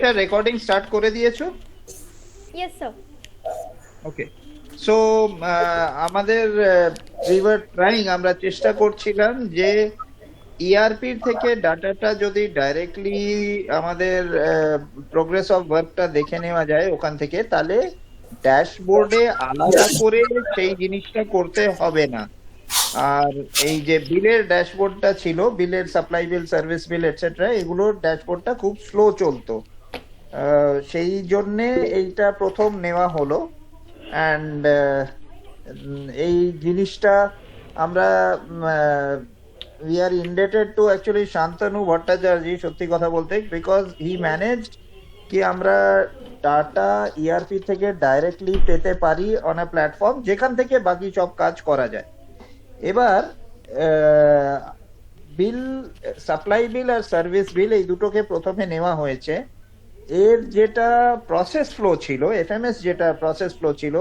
প্রত্যেকটা recording start করে দিয়েছো? Yes sir. ওকে, সো আমাদের উই ওয়ার ট্রাইং, আমরা চেষ্টা করছিলাম যে ইআরপির থেকে ডাটাটা যদি ডাইরেক্টলি আমাদের প্রোগ্রেস অফ ওয়ার্কটা দেখে নেওয়া যায় ওখান থেকে, তাহলে ড্যাশবোর্ডে আলাদা করে সেই জিনিসটা করতে হবে না। আর এই যে বিলের ড্যাশবোর্ডটা ছিল, বিলের সাপ্লাই বিল, সার্ভিস বিল এটসেট্রা, এগুলোর ড্যাশবোর্ডটা খুব স্লো চলতো, সেই জন্যে এইটা প্রথম নেওয়া হলো। অ্যান্ড এই জিনিসটা আমরা we are indebted to actually Shantanu Bhattacharya, সত্যি কথা বলতে, বিকজ হি ম্যানেজড কি আমরা ডাটা ইআরপি থেকে ডাইরেক্টলি পেতে পারি অন আ প্ল্যাটফর্ম, যেখান থেকে বাকি সব কাজ করা যায়। এবার বিল, সাপ্লাই বিল আর সার্ভিস বিল, এই দুটোকে প্রথমে নেওয়া হয়েছে। এর যেটা প্রসেস ফ্লো ছিল, এফএমএস যেটা প্রসেস ফ্লো ছিল,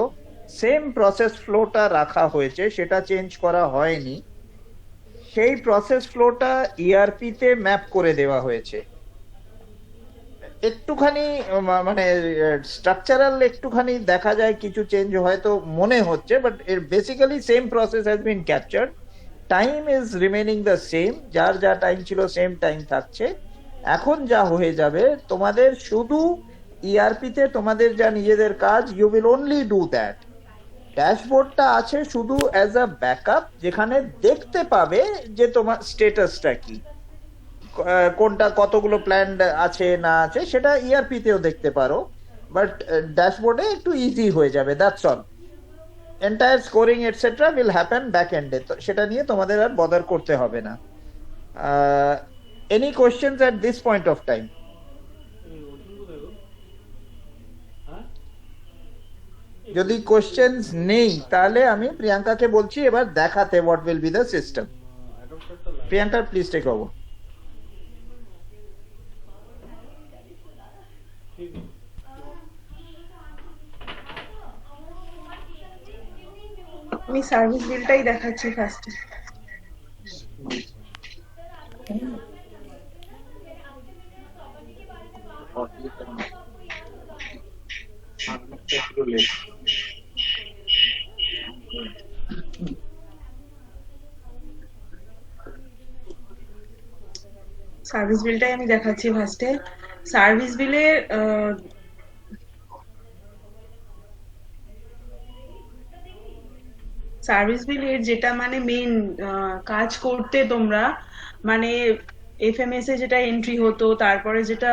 সেম প্রসেস ফ্লোটা রাখা হয়েছে, সেটা চেঞ্জ করা হয়নি। সেই প্রসেস ফ্লোটা ইআরপি তে ম্যাপ করে দেওয়া হয়েছে। একটুখানি মানে স্ট্রাকচারাল একটুখানি দেখা যায় কিছু চেঞ্জ হয়তো মনে হচ্ছে, বাট এর basically same process has been captured. Time is remaining the same, যার যা টাইম ছিল সেম টাইম থাকছে। এখন যা হয়ে যাবে, তোমাদের শুধু ইআরপি তে তোমাদের যা নিজেদের কাজ, you will only do that. ড্যাশবোর্ডটা আছে শুধু অ্যাজ আ ব্যাকআপ, যেখানে দেখতে পাবে যে তোমার স্ট্যাটাসটা কি, কোনটা কতগুলো প্ল্যান আছে না আছে, সেটা ইআরপি তেও দেখতে পারো, বাট ড্যাশবোর্ডে একটু ইজি হয়ে যাবে, that's all. Entire scoring etcetera will happen back এন্ডে, তো সেটা নিয়ে তোমাদের আর বদার করতে হবে না। Any questions at this point of time? যদি কোয়েশ্চেনস নেই, তাহলে আমি প্রিয়াঙ্কাকে বলছি এবার দেখাতে what will be the system. Priyanka, please take over. আমি সার্ভিস বিলটাই দেখাচ্ছি ফার্স্টে। সার্ভিস বিলটাই আমি দেখাচ্ছি ফার্স্টে। সার্ভিস বিলের সার্ভিস বিলের যেটা মানে মেইন কাজ করতে তোমরা, মানে এফএমএস এ যেটা এন্ট্রি হতো, তারপরে যেটা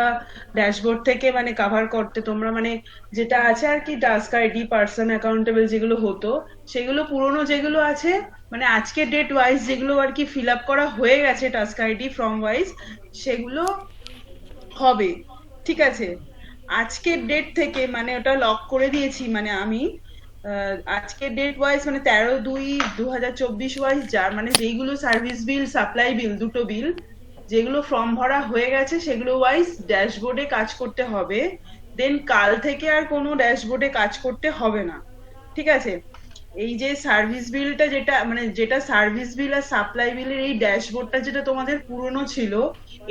ড্যাশবোর্ড থেকে মানে কভার করতে তোমরা, মানে যেটা আছে আর কি, টাস্ক আইডি, পার্সন অ্যাকাউন্টেবল যেগুলো হতো, সেগুলো পুরনো যেগুলো আছে, মানে আজকে ডেট ওয়াইজ যেগুলো আর কি ফিল আপ করা হয়ে গেছে টাস্ক আইডি ফর্ম ওয়াইজ, সেগুলো হবে। ঠিক আছে, আজকের ডেট থেকে মানে ওটা লক করে দিয়েছি, মানে আমি আজকের ডেট ওয়াইজ মানে 13/2/2024 ওয়াইজ, যার মানে যেইগুলো সার্ভিস বিল, সাপ্লাই বিল, দুটো বিল যেগুলো ফর্ম ভরা হয়ে গেছে, সেগুলো ওয়াইজ ড্যাশবোর্ডে কাজ করতে হবে। দেন কাল থেকে আর কোনো ড্যাশবোর্ডে কাজ করতে হবে না। ঠিক আছে, এই যে সার্ভিস বিলটা, যেটা মানে যেটা সার্ভিস বিল আর সাপ্লাই বিলের এই ড্যাশবোর্ডটা যেটা তোমাদের পুরনো ছিল,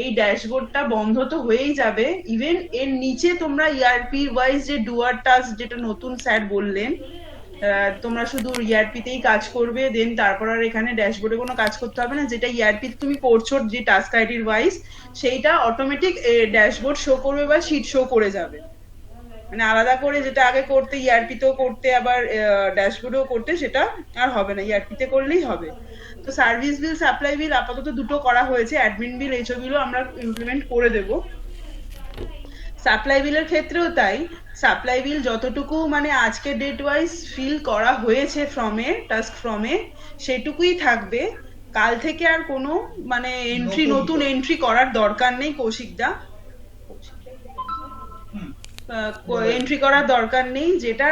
এই ড্যাশবোর্ডটা বন্ধ তো হয়েই যাবে। ইভেন এর নিচে তোমরা ইআরপি ওয়াইজ যে ডুয়ার টাস্ক, যেটা নতুন স্যার বললেন, তোমরা শুধু ইআরপি তেই কাজ করবে, দেন তারপর আর এখানে ড্যাশবোর্ডে কোনো কাজ করতে হবে না। যেটা ইআরপি তুমি করছো যে টাস্ক আইডির ওয়াইজ, সেইটা অটোমেটিক ড্যাশবোর্ড শো করবে বা শিট শো করে যাবে। মানে আলাদা করে যেটা আগে করতে, ইআরপি তেও করতে আবার ড্যাশবোর্ডেও করতে, সেটা আর হবে না, ইআরপি তে করলেই হবে। তো সার্ভিস বিল, সাপ্লাই বিল আপাতত দুটো করা হয়েছে, অ্যাডমিন বিল, এইচও বিলও আমরা ইমপ্লিমেন্ট করে দেব। সাপ্লাই বিলের ক্ষেত্রেও তাই, সাপ্লাই বিল যতটুকু মানে আজকে ডেট ওয়াইজ ফিল করা হয়েছে ফর্মে, টাস্ক ফর্মে, সেটুকুই থাকবে। কাল থেকে আর কোনো মানে এন্ট্রি, নতুন এন্ট্রি করার দরকার নেই। কৌশিকদা, এন্ট্রি করার দরকার নেই। যেটা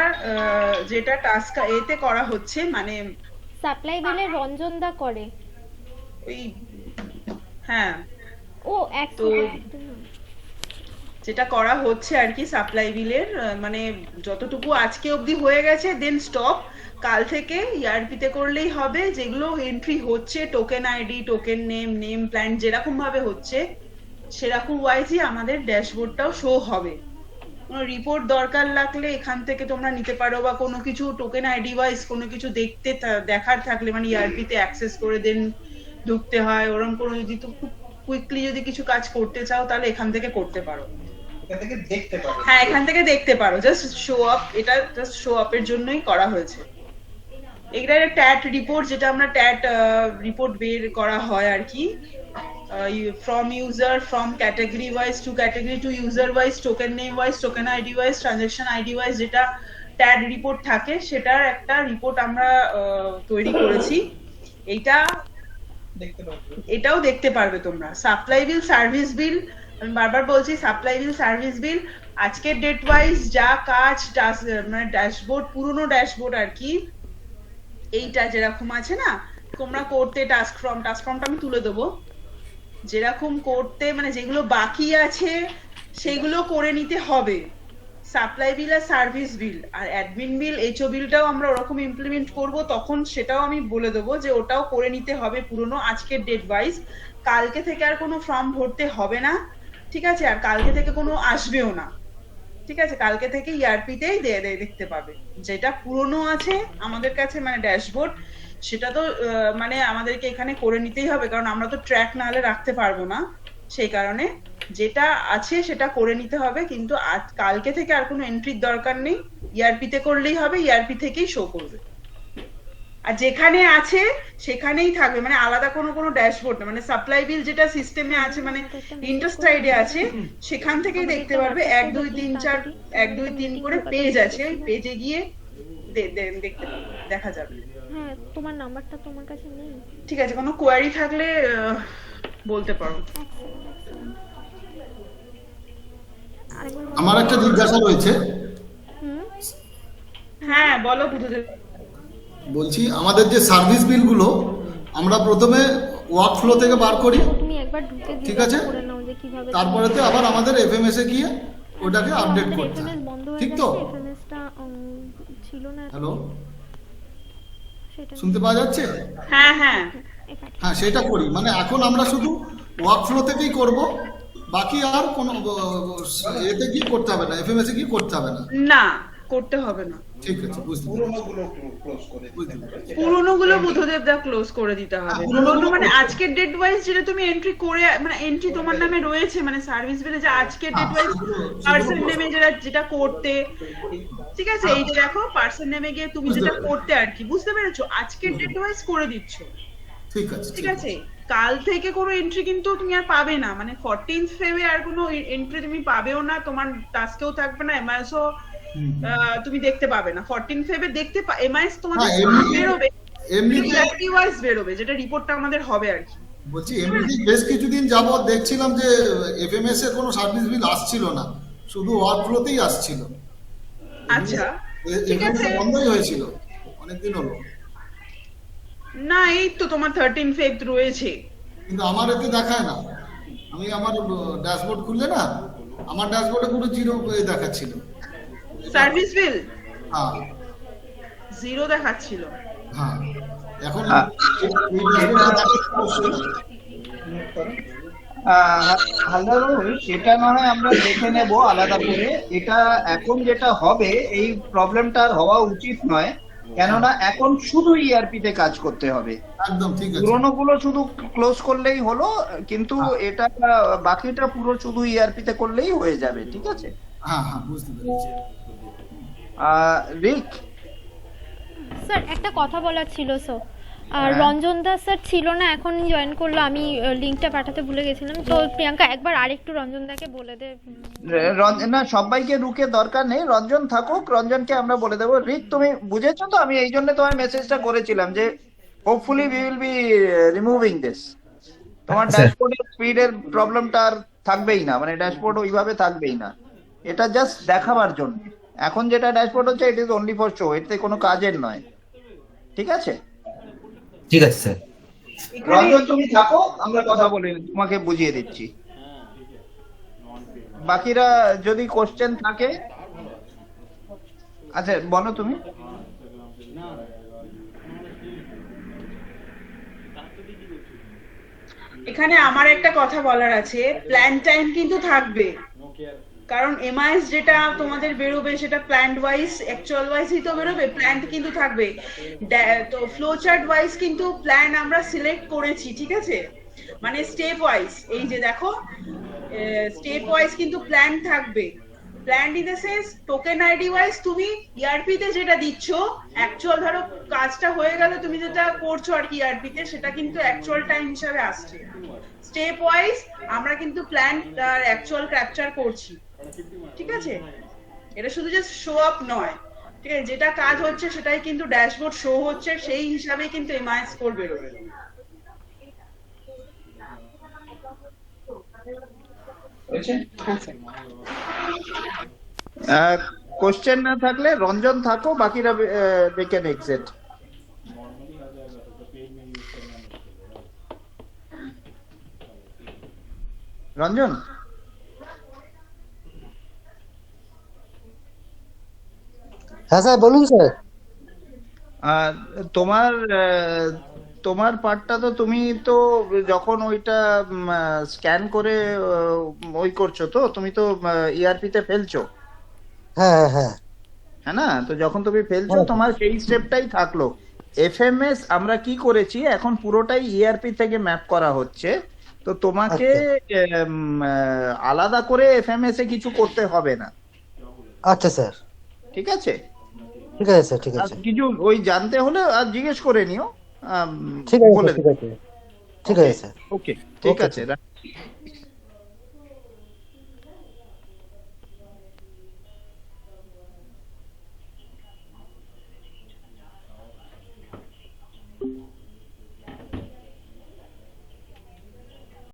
যেটা টাস্ক এতে করা হচ্ছে, মানে সাপ্লাই বিলে রঞ্জন দা করে ওই, হ্যাঁ, ও এক তো যেটা করা হচ্ছে আর কি সাপ্লাই বিলের, মানে যতটুকু আজকে অবধি হয়ে গেছে, দেন স্টপ। কাল থেকে ইআরপি তে করলেই হবে। যেগুলো এন্ট্রি হচ্ছে, token ID, token name, name plan, যেরকম ভাবে হচ্ছে সেরকম ওয়াইজই আমাদের ড্যাশবোর্ডটাও শো হবে। কোনো রিপোর্ট দরকার লাগলে এখান থেকে তোমরা নিতে পারো, বা কোনো কিছু টোকেন আইডি ওয়াইজ কোনো কিছু দেখার থাকলে, মানে ইআরপি তে অ্যাক্সেস করে দেন ঢুকতে হয়, ওরকম কোনো যদি তো খুব কুইকলি যদি কিছু কাজ করতে চাও তাহলে এখান থেকে করতে পারো। এখান থেকে দেখতে পারো। হ্যাঁ, এখান থেকে দেখতে পারো, জাস্ট শো আপ, এটা জাস্ট শো আপের জন্যই করা হয়েছে। এটা একটা ট্যাট রিপোর্ট, যেটা আমরা ট্যাট রিপোর্ট বের করা হয় আর কি, from user, from category wise to category to user wise, token name wise, token id wise, transaction id wise, যেটা ট্যাট রিপোর্ট থাকে সেটার একটা রিপোর্ট আমরা তৈরি করেছি। এইটা এটাও দেখতে পারবে তোমরা। সাপ্লাই বিল, সার্ভিস বিল, আমি বারবার বলছি সাপ্লাই বিল, সার্ভিস বিল, আজকের ডেট ওয়াইজ যা কাজ, মানে ড্যাশবোর্ড, পুরনো ড্যাশবোর্ড আর কি, এইটা যেরকম আছে না তোমরা করতে, টাস্ক ফর্মটা আমি তুলে দেবো, যেরকম করতে মানে যেগুলো বাকি আছে সেগুলো করে নিতে হবে। সাপ্লাই বিল আর সার্ভিস বিল আর অ্যাডমিন বিল, এইচও বিলটাও আমরা ওরকম ইমপ্লিমেন্ট করব, তখন সেটাও আমি বলে দেবো যে ওটাও করে নিতে হবে পুরনো, আজকের ডেট ওয়াইজ। কালকে থেকে আর কোনো ফর্ম ভরতে হবে না, ঠিক আছে? আর কালকে থেকে কোনো আসবেও না, ঠিক আছে? কালকে থেকে ইআরপি তেই দেখতে পাবে। যেটা পুরনো আছে আমাদের কাছে মানে ড্যাশবোর্ড, সেটা তো মানে আমাদেরকে এখানে করে নিতেই হবে, কারণ আমরা তো ট্র্যাক না হলে রাখতে পারবো না। সেই কারণে যেটা আছে সেটা করে নিতে হবে, কিন্তু কালকে থেকে আর কোনো এন্ট্রির দরকার নেই, ইআরপি তে করলেই হবে, ইআরপি থেকেই শো করবে। আর যেখানে আছে সেখানেই থাকবে, মানে আলাদা কোনো ড্যাশবোর্ড না, মানে সাপ্লাই বিল যেটা সিস্টেমে আছে, মানে ইন্টারস্টাইডে আছে, সেখান থেকেই দেখতে পারবে। 1 2 3 4 1 2 3 করে পেজ আছে, ওই পেজে গিয়ে দেখতে দেখা যাবে। হ্যাঁ, তোমার নাম্বারটা তোমার কাছে নেই? ঠিক আছে, কোনো কোয়ারি থাকলে বলতে পারো। আমার একটা জিজ্ঞাসা রয়েছে। হ্যাঁ বলো বুদ্ধদেব। বলছি আমাদের যে সার্ভিস বিলগুলো আমরা প্রথমে ওয়ার্ক ফ্লো থেকে বার করি, তুমি একবার ঢুকে ঠিক আছে, করে নাও যে কিভাবে। তারপরেতে আবার আমাদের এফএমএস এ গিয়ে ওটাকে আপডেট করতে হয়, এফএমএস বন্ধ হয়ে ঠিক গেছে, তো? এফএমএসটা ছিল না, হ্যালো, সেটা শুনতে পাওয়া যাচ্ছে? হ্যাঁ হ্যাঁ হ্যাঁ, সেটা করি, মানে এখন আমরা শুধু ওয়ার্ক ফ্লো থেকেই করব, বাকি আর কোনো এতে গিয়ে করতে হবে না, এফএমএস এ গিয়ে করতে হবে না। না, করতে হবে না। ঠিক আছে, বুঝতে পেরেছি। পুরোনো গুলো বুদ্ধদেব দা ক্লোজ করে দিতে হবে। পুরোনো মানে আজকের ডেট ওয়াইজ যেটা তুমি এন্ট্রি করে, মানে এন্ট্রি তোমার নামে রয়েছে, মানে সার্ভিস বিলে যে আজকের ডেট ওয়াইজ পার্সন নেমে যেটা করতে, ঠিক আছে? এই যে দেখো পার্সন নেমে গিয়ে তুমি যেটা করতে আর কি, বুঝতে পেরেছো? আজকের ডেট ওয়াইজ করে দিচ্ছ, ঠিক আছে, ঠিক আছে? কাল থেকে কোনো এন্ট্রি কিন্তু তুমি আর পাবে না, মানে 14th ফেব্রুয়ারি আর কোনো এন্ট্রি তুমি পাবেও না, তোমার টাস্কেও থাকবে না, এমআইএসও তুমি দেখতে পাবে না। 14 ফেব্রুয়ারি দেখতে এমআইএস তোমাদের বেরোবে, এমনিতে ওয়াইজ বেরোবে, যেটা রিপোর্টটা আমাদের হবে আর কি। বলছি এমনিতে বেশ কিছুদিন যাবত দেখছিলাম যে এফএমএস এর কোনো সার্ভিস বিল আসছিল না, শুধু ওয়ার্ক ফ্লোতেই আসছিল। আচ্ছা, ঠিক আছে, বন্ধই হয়েছিল অনেকদিন হলো। না এই তো তোমার 13 ফেব্রুয়ারি রয়েছে, কিন্তু আমার এতে দেখায় না, আমি আমার ড্যাশবোর্ড খুললে না, আমার ড্যাশবোর্ডে পুরো জিরো দেখাচ্ছিল। সার্ভিস বিল হ্যাঁ জিরো দেখাচ্ছিল। হ্যাঁ, এখন হালদারবাবু, সেটা না হয় আমরা দেখে নেব আলাদা করে। এটা এখন যেটা হবে, এই প্রবলেমটা আর হওয়া উচিত নয়, কেননা এখন শুধু ইআরপি তে কাজ করতে হবে। একদম ঠিক আছে, পুরোনো গুলো শুধু ক্লোজ করলেই হলো, কিন্তু এটা বাকিটা পুরো শুধু ইআরপি তে করলেই হয়ে যাবে, ঠিক আছে? হ্যাঁ হ্যাঁ, বুঝতে পেরেছি। রিক, স্যার একটা কথা বলার ছিল। স্যার আর হ্যাঁ। রঞ্জন দাস স্যার ছিল না, এখন জয়েন করলো, আমি লিংকটা পাঠাতে ভুলে গেছিলাম, তো প্রিয়াঙ্কা একবার আরেকটু রঞ্জন দাকে বলে দে। না, সবাইকে রুকে দরকার নেই, রঞ্জন থাকুক, রঞ্জনকে আমরা বলে দেবো। রিক, তুমি বুঝেছো তো? আমি এই জন্য তোমার মেসেজটা করেছিলাম যে hopefully we will be removing this. তোমার ড্যাশবোর্ডের স্পিডের প্রবলেমটা আর থাকবেই না, মানে ড্যাশবোর্ড ওইভাবে থাকবেই না। এটা জাস্ট দেখাবার জন্য। এখন যেটা ড্যাশবোর্ড হচ্ছে, it is only for show, এতে কোনো কাজের নয়, ঠিক আছে? ঠিক আছে স্যার। রঞ্জন তুমি থাকো, আমরা কথা বলে তোমাকে বুঝিয়ে দিচ্ছি। বাকিরা যদি কোশ্চেন থাকে, আচ্ছা বলো তুমি। এখানে আমার একটা কথা বলার আছে, প্ল্যান টাইম কিন্তু থাকবে, কারণ এমআইএস যেটা তোমাদের বেরোবে সেটা প্ল্যান্ড ওয়াইজ অ্যাকচুয়াল ওয়াইজই তো বেরোবে, প্ল্যান কিন্তু থাকবে। তো ফ্লো চার্ট ওয়াইজ কিন্তু প্ল্যান আমরা সিলেক্ট করেছি, ঠিক আছে, মানে স্টেপ ওয়াইজ, এই যে দেখো স্টেপ ওয়াইজ কিন্তু প্ল্যান থাকবে। Plan in the sense token ID wise তুমি ইআরপি তে যেটা দিচ্ছ, অ্যাকচুয়াল ধরো কাজটা হয়ে গেল, তুমি যেটা করছো আর কি ইআরপি তে, সেটা কিন্তু অ্যাকচুয়াল টাইম হিসাবে আসছে। স্টেপ ওয়াইজ আমরা কিন্তু প্ল্যান আর অ্যাকচুয়াল ক্যাপচার করছি, ঠিক আছে, এটা শুধু জাস্ট শো আপ নয়, ঠিক আছে, যেটা কাজ হচ্ছে সেটাই কিন্তু ড্যাশবোর্ড শো হচ্ছে, সেই হিসাবেই কিন্তু এমআইএস স্কোর বেরোবে। কোশ্চেন না থাকলে রঞ্জন থাকো, বাকিরা দে ক্যান এক্সিট। রঞ্জন, হ্যাঁ স্যার বলুন স্যার। আহ, তোমার তোমার পার্টটা তো তুমি তো যখন ওইটা স্ক্যান করে ওই করছো, তো তুমি তো ইআরপি তে ফেলছো, হ্যাঁ হ্যাঁ হ্যাঁ হ্যাঁ না? তো যখন তুমি ফেলছো হ্যাঁ। তোমার সেই স্টেপটাই থাকলো। এফএমএস আমরা কি করেছি, এখন পুরোটাই ইআরপি থেকে ম্যাপ করা হচ্ছে, তো তোমাকে আলাদা করে এফএমএস এ কিছু করতে হবে না, আচ্ছা স্যার, ঠিক আছে? ঠিক আছে স্যার, ঠিক আর আছে, কিছু ওই জানতে হলে আর জিজ্ঞেস করে নিও, ঠিক আছে বলে স্যার, ঠিক আছে, ঠিক আছে স্যার। ওকে, ঠিক Okay, আছে, রাখছি।